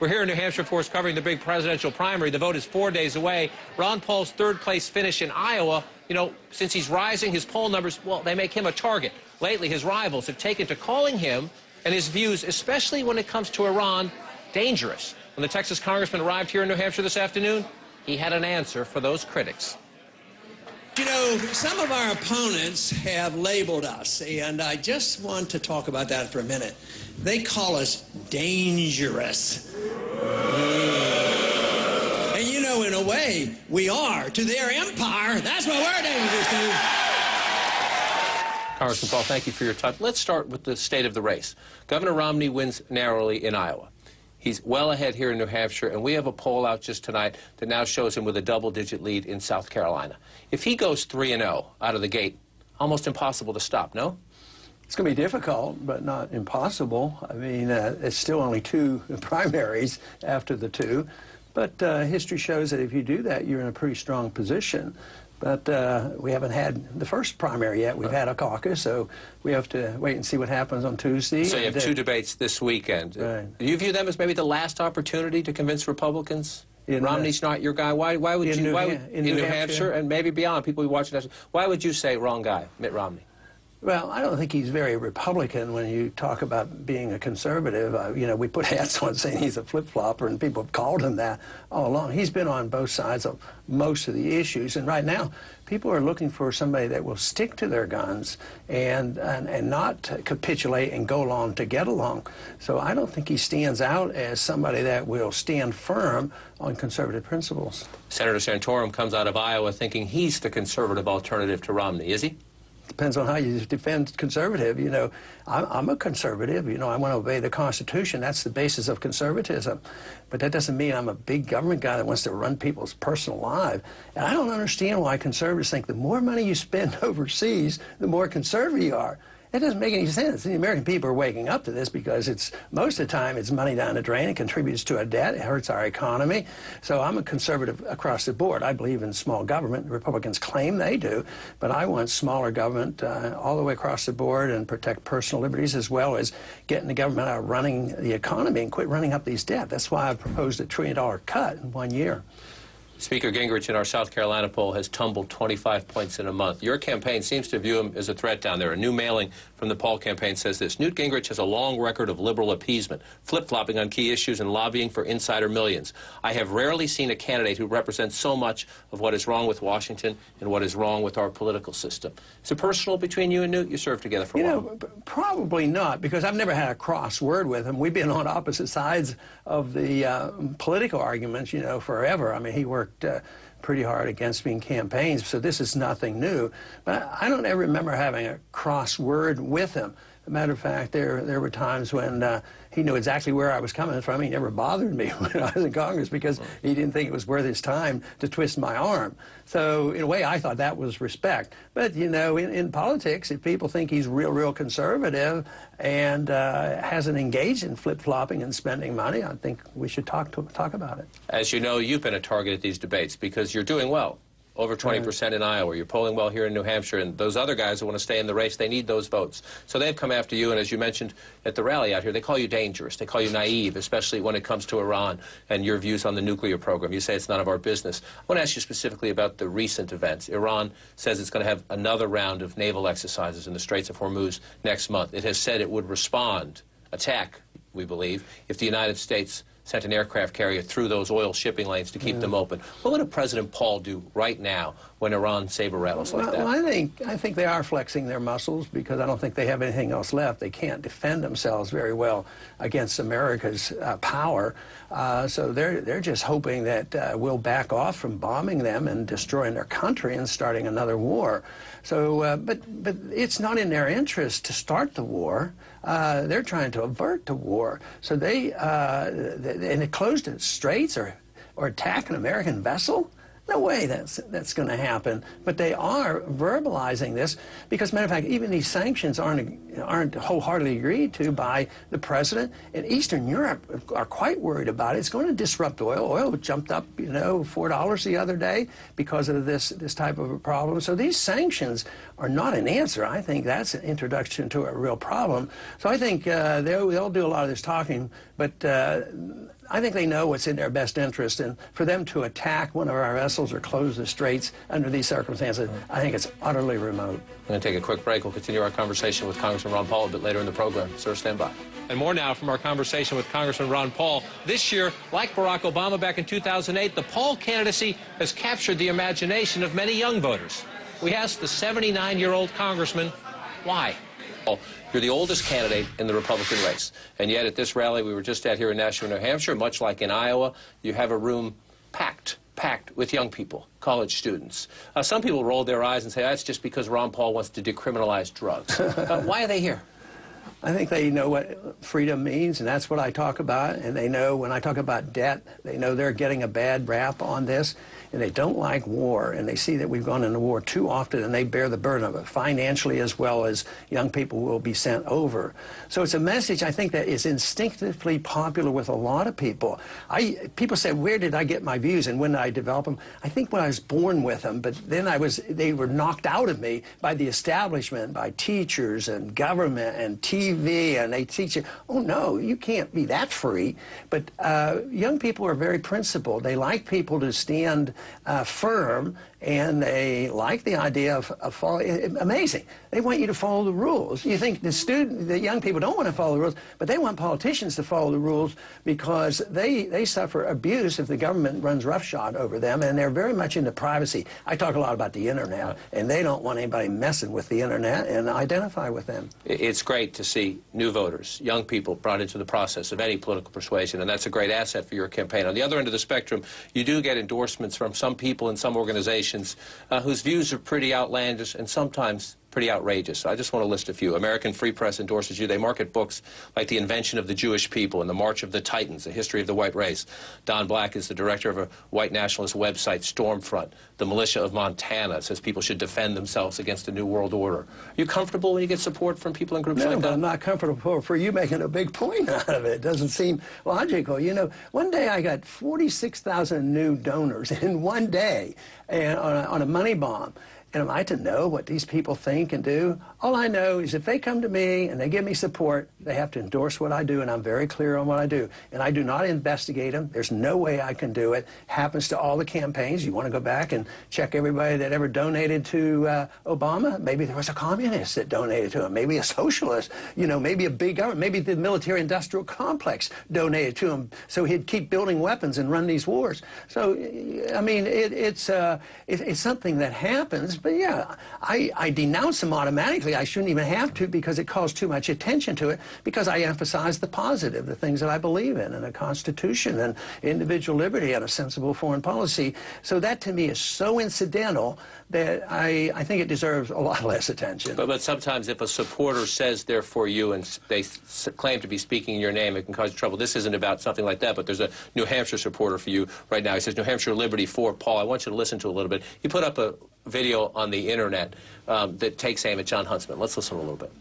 We're here in New Hampshire, of course, covering the big presidential primary. The vote is 4 days away. Ron Paul's third-place finish in Iowa, you know, since he's rising, his poll numbers, well, they make him a target. Lately, his rivals have taken to calling him and his views, especially when it comes to Iran, dangerous. When the Texas congressman arrived here in New Hampshire this afternoon, he had an answer for those critics. You know, some of our opponents have labeled us, and I just want to talk about that for a minute. They call us dangerous. And you know, in a way, we are. To their empire, that's what we're dangerous to. Congressman Paul, thank you for your time. Let's start with the state of the race. Governor Romney wins narrowly in Iowa. He's well ahead here in New Hampshire, and we have a poll out just tonight that now shows him with a double-digit lead in South Carolina. If he goes 3-0 out of the gate, almost impossible to stop, no? It's going to be difficult, but not impossible. I mean, it's still only 2 primaries after the 2. But history shows that if you do that, you're in a pretty strong position. But we haven't had the first primary yet. We've had a caucus, so we have to wait and see what happens on Tuesday. So you have 2 debates this weekend. Right. Do you view them as maybe the last opportunity to convince Republicans? Romney's not your guy. Why would you? In New Hampshire and maybe beyond, people who watch it. Why would you say wrong guy, Mitt Romney? Well, I don't think he's very Republican when you talk about being a conservative. You know, we put hats on saying he's a flip-flopper, and people have called him that all along. He's been on both sides of most of the issues, and right now, people are looking for somebody that will stick to their guns and not capitulate and go along to get along. So I don't think he stands out as somebody that will stand firm on conservative principles. Senator Santorum comes out of Iowa thinking he's the conservative alternative to Romney, is he? Depends on how you defend conservative. You know, I'm a conservative. You know, I want to obey the Constitution. That's the basis of conservatism. But that doesn't mean I'm a big government guy that wants to run people's personal lives. And I don't understand why conservatives think the more money you spend overseas, the more conservative you are. It doesn't make any sense. The American people are waking up to this because it's most of the time it's money down the drain. It contributes to a debt. It hurts our economy. So I'm a conservative across the board. I believe in small government. Republicans claim they do, but I want smaller government all the way across the board and protect personal liberties as well as getting the government out of running the economy and quit running up these debt. That's why I've proposed a $1 trillion cut in 1 year. Speaker Gingrich in our South Carolina poll has tumbled 25 points in a month. Your campaign seems to view him as a threat down there. A new mailing from the Paul campaign says this: Newt Gingrich has a long record of liberal appeasement, flip-flopping on key issues and lobbying for insider millions. I have rarely seen a candidate who represents so much of what is wrong with Washington and what is wrong with our political system. Is it personal between you and Newt? You served together for a while. You know, probably not, because I've never had a cross word with him. We've been on opposite sides of the political arguments, you know, forever. I mean, he worked pretty hard against me in campaigns, so this is nothing new. But I don't ever remember having a cross word with him. As a matter of fact, there were times when he knew exactly where I was coming from. He never bothered me when I was in Congress because he didn't think it was worth his time to twist my arm. So in a way, I thought that was respect. But, you know, in politics, if people think he's real conservative and hasn't engaged in flip-flopping and spending money, I think we should talk about it. As you know, you've been a target at these debates because you're doing well. Over 20% in Iowa. You're polling well here in New Hampshire, and those other guys who want to stay in the race, they need those votes. So they've come after you, and as you mentioned at the rally out here, they call you dangerous. They call you naive, especially when it comes to Iran and your views on the nuclear program. You say it's none of our business. I want to ask you specifically about the recent events. Iran says it's going to have another round of naval exercises in the Straits of Hormuz next month. It has said it would attack, we believe, if the United States sent an aircraft carrier through those oil shipping lanes to keep them open. What would President Paul do right now when Iran saber rattles like that? Well, I think they are flexing their muscles because I don't think they have anything else left. They can't defend themselves very well against America's power. So they're just hoping that we'll back off from bombing them and destroying their country and starting another war. So, but it's not in their interest to start the war. They're trying to avert the war. So and it closed the straits or attack an American vessel? No way that's going to happen. But they are verbalizing this because, matter of fact, even these sanctions aren't wholeheartedly agreed to by the president. And Eastern Europe are quite worried about it. It's going to disrupt oil. Oil jumped up, you know, $4 the other day because of this type of a problem. So these sanctions are not an answer. I think that's an introduction to a real problem. So I think they'll do a lot of this talking, but I think they know what's in their best interest, and for them to attack one of our vessels or close the straits under these circumstances, I think it's utterly remote. We're going to take a quick break. We'll continue our conversation with Congressman Ron Paul a bit later in the program. Sir, stand by. And more now from our conversation with Congressman Ron Paul. This year, like Barack Obama back in 2008, the Paul candidacy has captured the imagination of many young voters. We asked the 79-year-old congressman, why? You're the oldest candidate in the Republican race, and yet at this rally we were just at here in Nashua, New Hampshire, much like in Iowa, you have a room packed with young people, college students. Some people rolled their eyes and say, that's just because Ron Paul wants to decriminalize drugs. Why are they here? I think they know what freedom means, and that's what I talk about. And they know when I talk about debt, they know they're getting a bad rap on this, and they don't like war. And they see that we've gone into war too often, and they bear the burden of it financially as well as young people will be sent over. So it's a message I think that is instinctively popular with a lot of people. People say, where did I get my views and when did I develop them? I think when I was born with them, but then they were knocked out of me by the establishment, by teachers and government and TV, and they teach you, oh no, you can't be that free. But young people are very principled. They like people to stand firm, and they like the idea of following. Amazing. They want you to follow the rules. You think the young people don't want to follow the rules, but they want politicians to follow the rules because they suffer abuse if the government runs roughshod over them, and they're very much into privacy. I talk a lot about the internet, and they don't want anybody messing with the internet and identify with them. It's great to see new voters, young people brought into the process of any political persuasion, and that's a great asset for your campaign. On the other end of the spectrum, you do get endorsements from some people and some organizations whose views are pretty outlandish and sometimes pretty outrageous. I just want to list a few. American Free Press endorses you. They market books like The Invention of the Jewish People and The March of the Titans, The History of the White Race. Don Black is the director of a white nationalist website, Stormfront. The Militia of Montana says people should defend themselves against a new world order. Are you comfortable when you get support from people in groups like that? No, but I'm not comfortable for you making a big point out of it. It doesn't seem logical. You know, one day I got 46,000 new donors in one day and on a money bomb. And am I to know what these people think and do? All I know is if they come to me and they give me support, they have to endorse what I do, and I'm very clear on what I do. And I do not investigate them. There's no way I can do it. Happens to all the campaigns. You want to go back and check everybody that ever donated to Obama? Maybe there was a communist that donated to him. Maybe a socialist. You know, maybe a big government. Maybe the military-industrial complex donated to him so he'd keep building weapons and run these wars. So, I mean, it's something that happens. But yeah, I denounce them automatically. I shouldn't even have to because it calls too much attention to it, because I emphasize the positive, the things that I believe in, and a constitution and individual liberty and a sensible foreign policy. So that to me is so incidental that I think it deserves a lot less attention. But sometimes if a supporter says they're for you and they claim to be speaking in your name, it can cause you trouble. This isn't about something like that, but there's a New Hampshire supporter for you right now. He says, New Hampshire Liberty for Paul. I want you to listen to a little bit. He put up a video on the internet that takes aim at John Huntsman. Let's listen a little bit.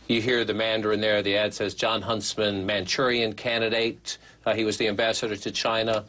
You hear the Mandarin there. The ad says John Huntsman, Manchurian candidate. He was the ambassador to China.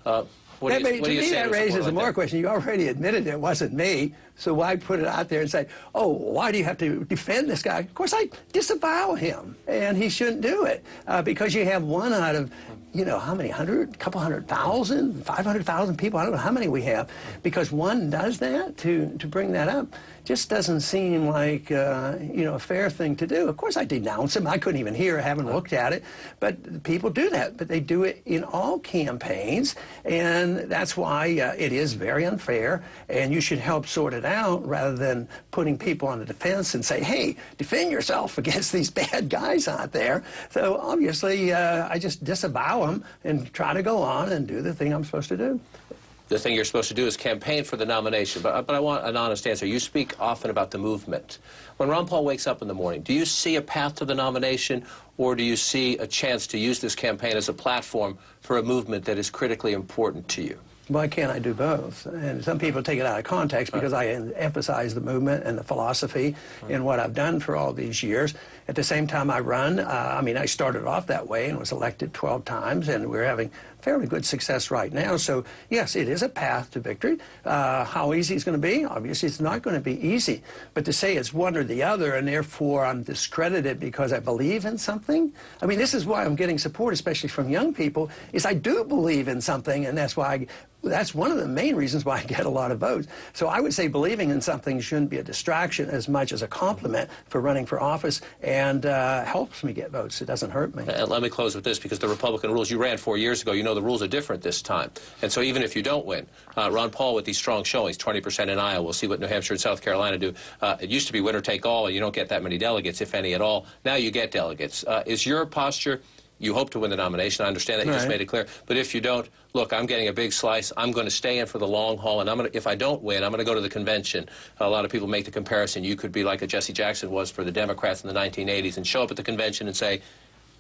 To me, that raises a more question. You already admitted it wasn't me, so why put it out there and say, oh, why do you have to defend this guy? Of course, I disavow him, and he shouldn't do it, because you have one out of, you know, how many, couple 100,000, 500,000 people, I don't know how many we have, because one does that, to bring that up, just doesn't seem like, you know, a fair thing to do. Of course, I denounce him. I couldn't even hear, I haven't looked at it, but people do that, but they do it in all campaigns, and that's why it is very unfair, and you should help sort it out rather than putting people on the defense and say, hey, defend yourself against these bad guys out there. So obviously, I just disavow them and try to go on and do the thing I'm supposed to do. The thing you're supposed to do is campaign for the nomination, but I want an honest answer. You speak often about the movement. When Ron Paul wakes up in the morning, do you see a path to the nomination, or do you see a chance to use this campaign as a platform for a movement that is critically important to you? Why can't I do both? And some people take it out of context because I emphasize the movement and the philosophy in what I've done for all these years. At the same time I run, I mean, I started off that way and was elected 12 times, and we're having fairly good success right now. So, yes, it is a path to victory. How easy it's going to be? Obviously, it's not going to be easy. But to say it's one or the other, and therefore I'm discredited because I believe in something, I mean, this is why I'm getting support, especially from young people, is I do believe in something, and that's why that's one of the main reasons why I get a lot of votes. So I would say believing in something shouldn't be a distraction as much as a compliment for running for office, and helps me get votes. It doesn't hurt me. And let me close with this, because the Republican rules, you ran 4 years ago, you know the rules are different this time. And so even if you don't win, Ron Paul with these strong showings, 20% in Iowa, we'll see what New Hampshire and South Carolina do. It used to be winner take all, and you don't get that many delegates, if any at all. Now you get delegates. Is your posture, you hope to win the nomination, I understand that, you just made it clear, but if you don't, look, I'm getting a big slice, I'm going to stay in for the long haul, and if I don't win, I'm going to go to the convention. A lot of people make the comparison, you could be like a Jesse Jackson was for the Democrats in the 1980s and show up at the convention and say,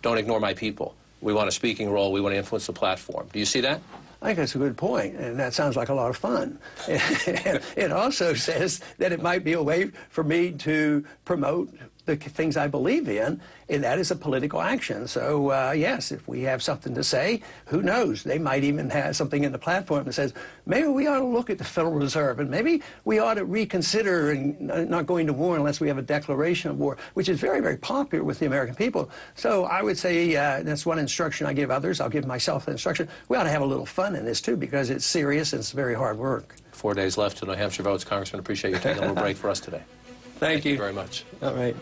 don't ignore my people. We want a speaking role, we want to influence the platform. Do you see that? I think that's a good point, and that sounds like a lot of fun. It also says that it might be a way for me to promote the things I believe in, and that is a political action. So, yes, if we have something to say, who knows? They might even have something in the platform that says, maybe we ought to look at the Federal Reserve, and maybe we ought to reconsider not going to war unless we have a declaration of war, which is very, very popular with the American people. So I would say that's one instruction I give others. I'll give myself an instruction. We ought to have a little fun in this, too, because it's serious and it's very hard work. 4 days left to New Hampshire votes. Congressman, appreciate you taking a little break for us today. Thank you very much. All right.